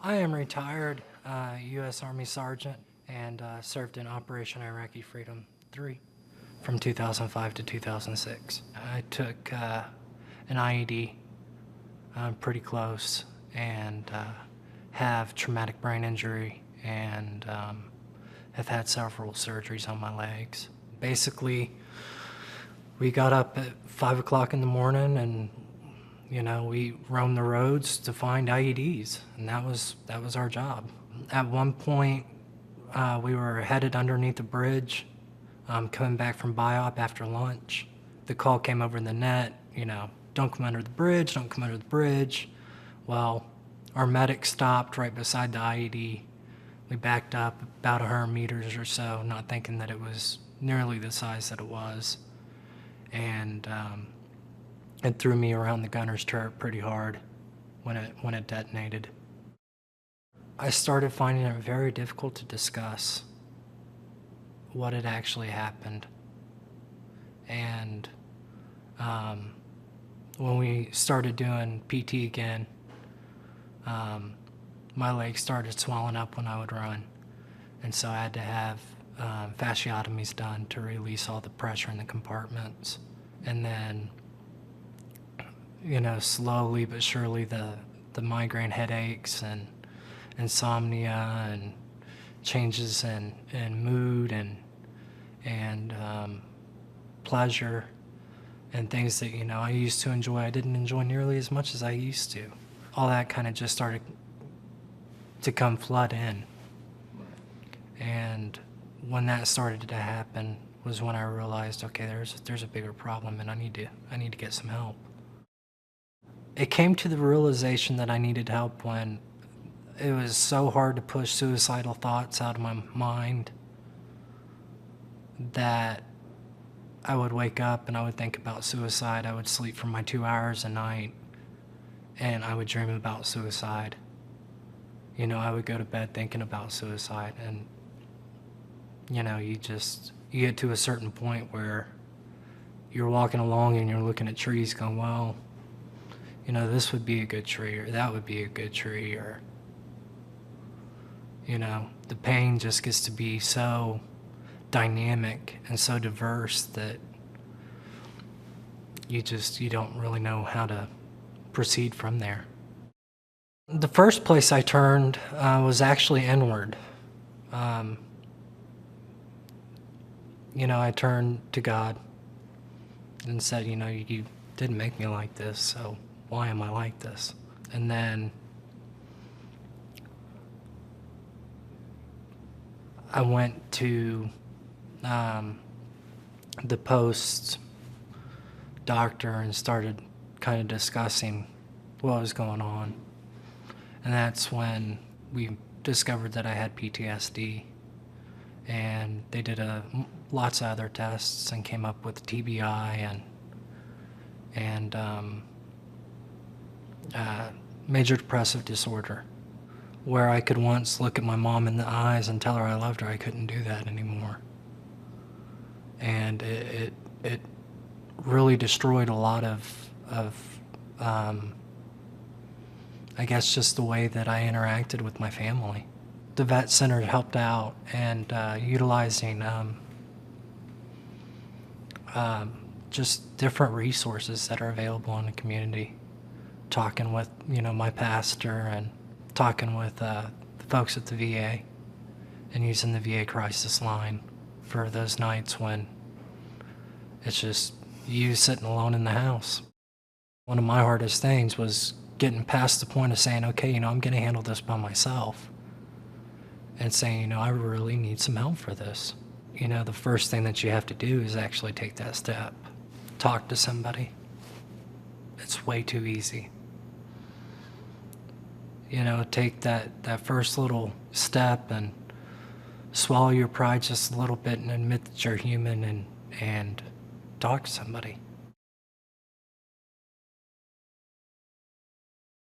I am retired U.S. Army Sergeant and served in Operation Iraqi Freedom 3 from 2005 to 2006. I took an IED pretty close and have traumatic brain injury and have had several surgeries on my legs. Basically, we got up at 5 o'clock in the morning and we roamed the roads to find IEDs, and that was our job. At one point, we were headed underneath the bridge, coming back from BIOP after lunch. The call came over the net, don't come under the bridge, don't come under the bridge. Well, our medic stopped right beside the IED. We backed up about 100 meters or so, not thinking that it was nearly the size that it was. And it threw me around the gunner's turret pretty hard when it detonated. I started finding it very difficult to discuss what had actually happened. And when we started doing PT again, my legs started swelling up when I would run. And so I had to have fasciotomies done to release all the pressure in the compartments. And then slowly but surely the migraine headaches and insomnia and changes in mood and pleasure and things that I used to enjoy, I didn't enjoy nearly as much as I used to. All that kind of just started to come flood in. And when that started to happen was when I realized, okay, there's a bigger problem and I need to get some help. It came to the realization that I needed help when it was so hard to push suicidal thoughts out of my mind that I would wake up and I would think about suicide. I would sleep for my 2 hours a night and I would dream about suicide. I would go to bed thinking about suicide, and you get to a certain point where you're walking along and you're looking at trees going, well, this would be a good tree, or that would be a good tree, or, the pain just gets to be so dynamic and so diverse that you don't really know how to proceed from there. The first place I turned was actually inward. I turned to God and said, you didn't make me like this, so why am I like this? And then I went to the post doctor and started kind of discussing what was going on. And that's when we discovered that I had PTSD. And they did lots of other tests and came up with TBI and major depressive disorder, where I could once look at my mom in the eyes and tell her I loved her. I couldn't do that anymore. And it really destroyed a lot of I guess just the way that I interacted with my family. The vet center helped out and utilizing just different resources that are available in the community. Talking with my pastor and talking with the folks at the VA and using the VA crisis line for those nights when it's just you sitting alone in the house. One of my hardest things was getting past the point of saying, okay, I'm going to handle this by myself, and saying, I really need some help for this. The first thing that you have to do is actually take that step. Talk to somebody. It's way too easy. Take that first little step and swallow your pride just a little bit and admit that you're human and talk to somebody.